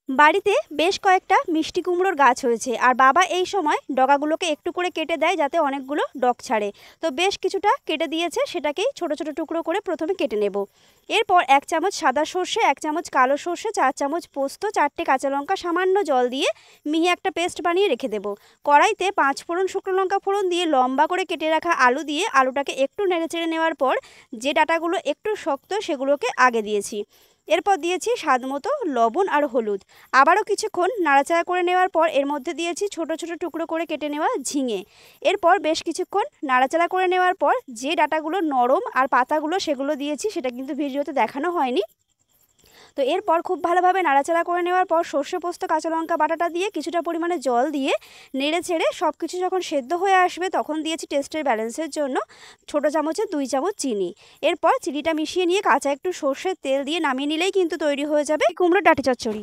বাড়িতে বেশ কয়েকটা মিষ্টি কুমড়োর গাছ হয়েছে, আর বাবা এই সময় ডগাগুলোকে একটু করে কেটে দেয় যাতে অনেকগুলো ডগ ছাড়ে। তো বেশ কিছুটা কেটে দিয়েছে, সেটাকেই ছোট ছোট টুকরো করে প্রথমে কেটে নেব। এরপর 1 চামচ সাদা সর্ষে, 1 চামচ কালো সর্ষে, 4 চামচ পোস্ত, 4টে কাঁচা লঙ্কা সামান্য জল দিয়ে মিহি একটা পেস্ট বানিয়ে রেখে দেব। কড়াইতে 5 ফোড়ন, শুকনো লঙ্কা ফোড়ন দিয়ে লম্বা করে কেটে রাখা আলু দিয়ে আলুটাকে একটু নেড়েচেড়ে নেওয়ার পর যে ডাঁটাগুলো একটু শক্ত সেগুলোকে আগে দিয়েছি। এরপর দিয়েছি স্বাদ মতো লবণ আর হলুদ। আবারও কিছুক্ষণ নাড়াচাড়া করে নেওয়ার পর এর মধ্যে দিয়েছি ছোট ছোট টুকরো করে কেটে নেওয়া ঝিঙে। এরপর বেশ কিছুক্ষণ নাড়াচাড়া করে নেওয়ার পর যে ডাঁটাগুলো নরম আর পাতাগুলো সেগুলো দিয়েছি, সেটা কিন্তু ভিডিওতে দেখানো হয়নি। তো এরপর খুব ভালোভাবে নাড়াচাড়া করে নেওয়ার পর সর্ষে পোস্ত কাঁচা লঙ্কা বাটাটা দিয়ে কিছুটা পরিমাণে জল দিয়ে নেড়ে ছেড়ে সব কিছু যখন সেদ্ধ হয়ে আসবে তখন দিয়েছি টেস্টের ব্যালেন্সের জন্য ছোটো চামচে 2 চামচ চিনি। এরপর চিনিটা মিশিয়ে নিয়ে কাঁচা একটু সর্ষের তেল দিয়ে নামিয়ে নিলেই কিন্তু তৈরি হয়ে যাবে কুমড়োর ডাঁটি চচ্চড়ি।